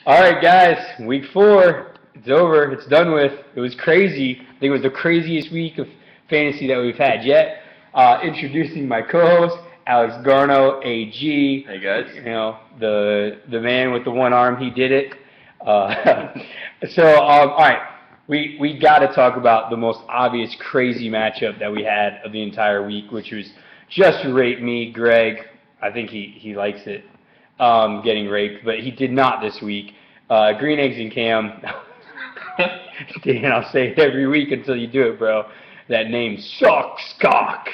All right, guys, week 4. It's over. It's done with. It was crazy. I think it was the craziest week of fantasy that we've had yet. Introducing my co-host, Alex Garno, AG. Hey guys. You know, the man with the one arm. He did it. Uh, all right. We got to talk about the most obvious crazy matchup that we had of the entire week, which was just rape me, Greg. I think he likes it, getting raped, but he did not this week. Green eggs and Cam. Dan, I'll say it every week until you do it, bro. That name sucks, cock.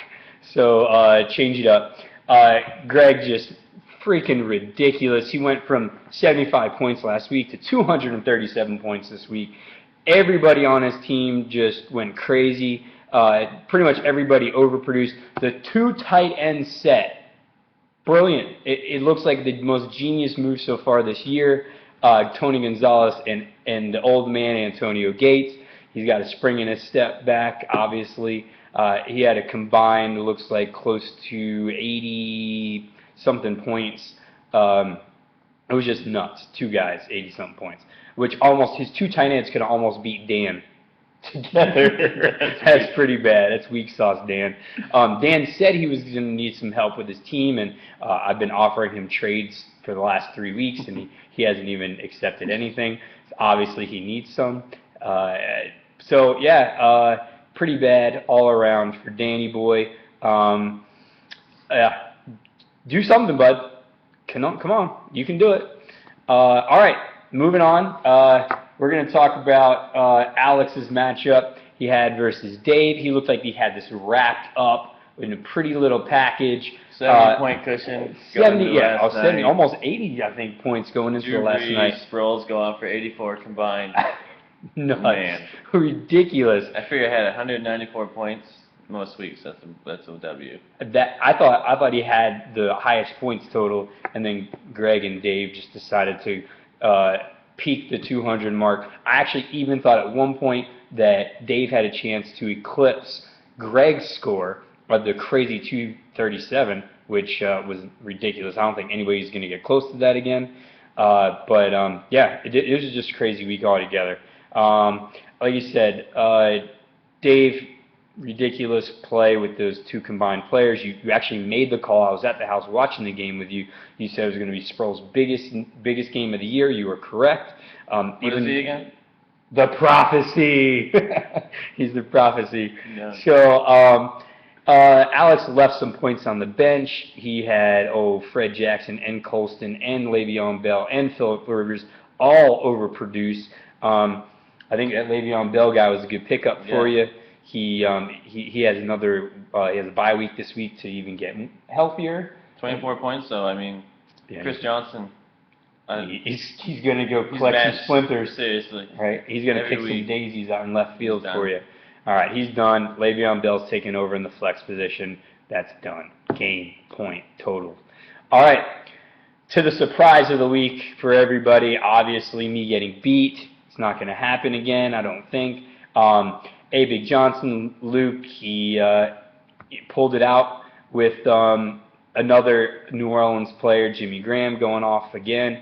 So change it up. Greg just freaking ridiculous. He went from 75 points last week to 237 points this week. Everybody on his team just went crazy. Pretty much everybody overproduced. The 2 tight end set. Brilliant. It looks like the most genius move so far this year. Tony Gonzalez and the old man Antonio Gates. He's got a spring in his step back, obviously. He had a combined, looks like, close to 80-something points. It was just nuts. 2 guys, 80-something points. Which almost, his 2 tight ends could almost beat Dan together. That's pretty bad. That's weak sauce, Dan. Dan said he was going to need some help with his team, and I've been offering him trades for the last 3 weeks, and he hasn't even accepted anything. Obviously, he needs some. Pretty bad all around for Danny boy. Do something, bud. Come on, you can do it. All right, moving on. We're going to talk about Alex's matchup he had versus Dave. He looked like he had this wrapped up in a pretty little package. 70-point cushion. 70, almost 80, I think, points going into the last night. Sproles go out for 84 combined. Nuts. Man. Ridiculous. I figure I had 194 points most weeks. That's a W. I thought he had the highest points total, and then Greg and Dave just decided to peak the 200 mark. I actually even thought at one point that Dave had a chance to eclipse Greg's score of the crazy 237, which was ridiculous. I don't think anybody's going to get close to that again. It was just a crazy week altogether. Like you said, Dave, ridiculous play with those 2 combined players. You actually made the call. I was at the house watching the game with you. You said it was going to be Sproles' biggest game of the year. You were correct. What is he again? The prophecy. He's the prophecy. Yeah. So Alex left some points on the bench. He had Fred Jackson and Colston and Le'Veon Bell and Phillip Rivers all overproduce. I think that Le'Veon Bell guy was a good pickup for you. He has he has a bye week this week to even get healthier. 24 points, so I mean, Chris Johnson. He's going to go collect some splinters. Seriously. Right? He's going to pick some daisies out in left field for you. All right, he's done. Le'Veon Bell's taken over in the flex position. That's done. Game, point, total. All right, to the surprise of the week for everybody, obviously me getting beat. It's not going to happen again, I don't think. A. Big Johnson, Luke, he pulled it out with another New Orleans player, Jimmy Graham, going off again.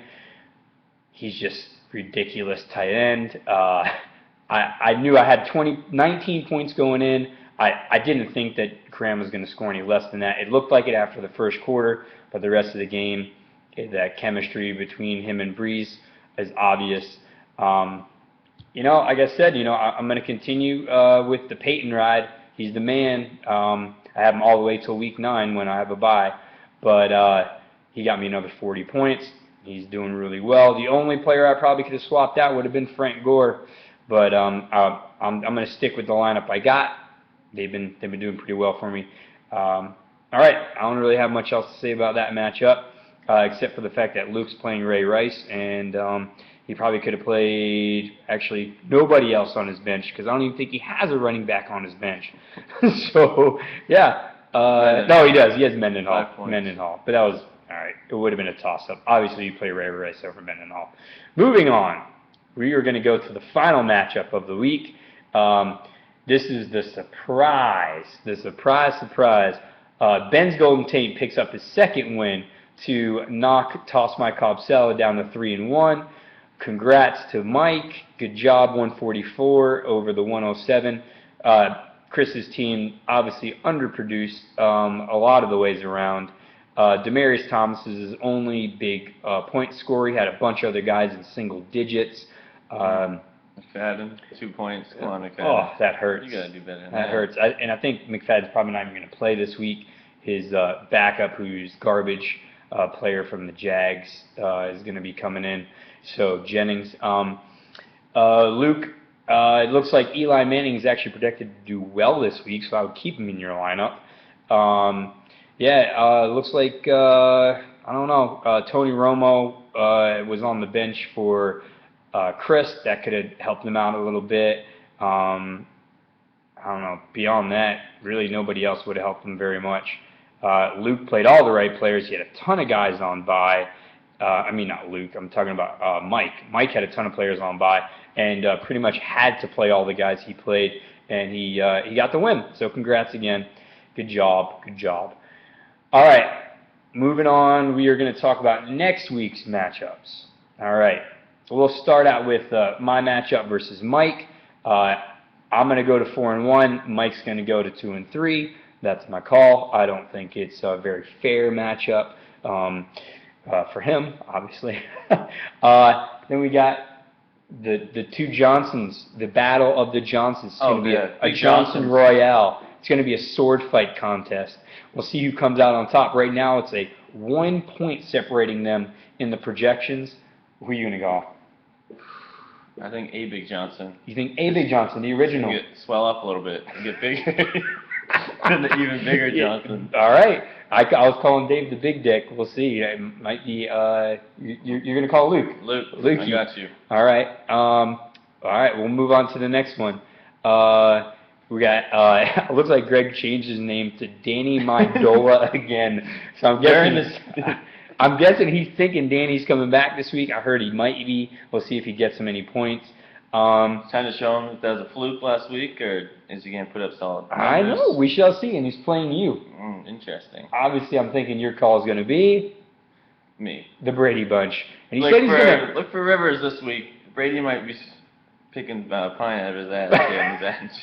He's just ridiculous tight end. I knew I had 19 points going in. I didn't think that Graham was going to score any less than that. It looked like it after the first quarter, but the rest of the game, that chemistry between him and Breeze is obvious. Like I said, I'm going to continue with the Peyton ride. He's the man. I have him all the way till week 9 when I have a bye. But he got me another 40 points. He's doing really well. The only player I probably could have swapped out would have been Frank Gore. But I'm going to stick with the lineup I got. They've been doing pretty well for me. All right, I don't really have much else to say about that matchup, except for the fact that Luke's playing Ray Rice, and he probably could have played actually nobody else on his bench because I don't even think he has a running back on his bench. So yeah, no, he does. He has Mendenhall, but that was all right. It would have been a toss-up. Obviously, you play Ray Rice over Mendenhall. Moving on. We are going to go to the final matchup of the week. This is the surprise. Ben's Golden Tate picks up his second win to knock Toss My Cobb Salad down to 3-1. Congrats to Mike. Good job, 144 over the 107. Chris's team obviously underproduced a lot of the ways around. Demarius Thomas is his only big point scorer. He had a bunch of other guys in single digits. McFadden, 2 points. Come on, McFadden. Oh, that hurts. You got to do better than that. That hurts. And I think McFadden's probably not even going to play this week. His backup, who's garbage player from the Jags, is going to be coming in. So Jennings. Luke, it looks like Eli Manning is actually projected to do well this week, so I would keep him in your lineup. It looks like, I don't know, Tony Romo was on the bench for Chris. That could have helped him out a little bit. I don't know. Beyond that, really nobody else would have helped him very much. Luke played all the right players. He had a ton of guys on bye. Not Luke. I'm talking about Mike. Mike had a ton of players on bye and pretty much had to play all the guys he played, and he got the win. So congrats again. Good job. Good job. All right. Moving on, we are going to talk about next week's matchups. All right. So we'll start out with my matchup versus Mike. I'm going to go to 4-1. Mike's going to go to 2-3. That's my call. I don't think it's a very fair matchup. For him, obviously. Then we got the two Johnsons, the battle of the Johnsons. It's going to be a Johnson Royale. It's going to be a sword fight contest. We'll see who comes out on top. Right now, it's a 1 point separating them in the projections. Who are you going to go? I think A Big Johnson. You think A Big Johnson, the original? Swell up a little bit. Get bigger. Than the even bigger Johnson. All right. I was calling Dave the Big Dick. We'll see. It might be. You're going to call Luke. Luke. I got you. All right. All right. We'll move on to the next one. We got. It looks like Greg changed his name to Danny Mendola again. So I'm guessing he's thinking Danny's coming back this week. I heard he might be. We'll see if he gets him any points. Trying to show him if that was a fluke last week, or is he going to put up solid numbers? I know. We shall see. And he's playing you. Interesting. Obviously, I'm thinking your call is going to be me. The Brady Bunch. And he said he's going to look for Rivers this week. Brady might be picking pine out of his ass.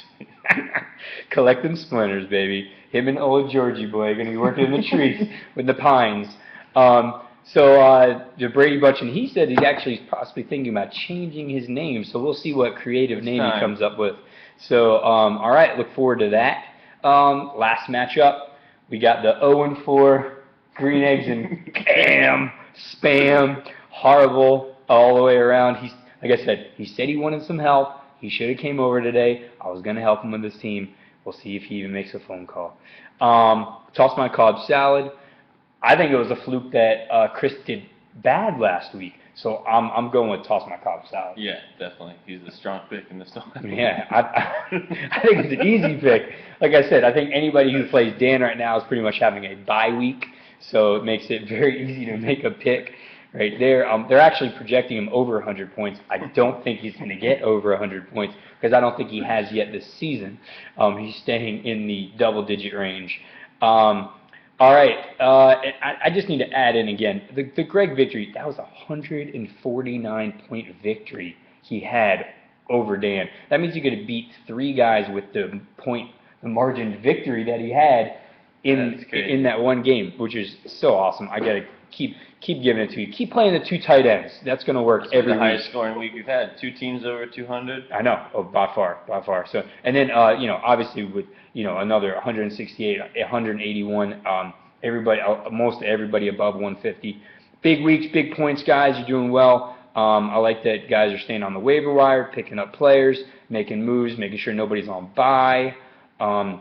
Collecting splinters, baby. Him and old Georgie boy are going to be working in the trees with the pines. So the Brady Bunch, and he said he actually is possibly thinking about changing his name. So we'll see what creative name he comes up with. So all right, look forward to that. Last matchup, we got the 0-4 green eggs and spam, horrible all the way around. Like I said, he said he wanted some help. He should have came over today. I was going to help him with his team. We'll see if he even makes a phone call. Toss my Cobb salad. I think it was a fluke that Chris did bad last week. So I'm going with toss my Cobb salad. Yeah, definitely. He's a strong pick in this one. Yeah, I think it's an easy pick. Like I said, I think anybody who plays Dan right now is pretty much having a bye week. So it makes it very easy to make a pick right there. They're actually projecting him over 100 points. I don't think he's going to get over 100 points because I don't think he has yet this season. He's staying in the double-digit range. All right, I just need to add in again, the Greg victory, that was a 149-point victory he had over Dan. That means you could have beat 3 guys with the margin victory that he had in that one game, which is so awesome. I got to keep giving it to you. Keep playing the 2 tight ends. That's going to work every week. The highest scoring week we've had. 2 teams over 200. I know. Oh, by far. So, and then obviously with another 168, 181. Most everybody above 150. Big weeks, big points, guys. You're doing well. I like that guys are staying on the waiver wire, picking up players, making moves, making sure nobody's on bye. I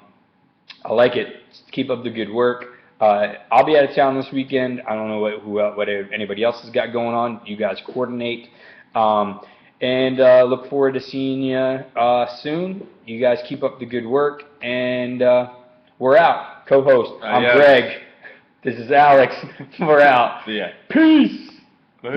like it. Keep up the good work. I'll be out of town this weekend. I don't know what anybody else has got going on. You guys coordinate. And look forward to seeing you soon. You guys keep up the good work. And we're out. Co-host, I'm Greg. This is Alex. We're out. See ya. Peace.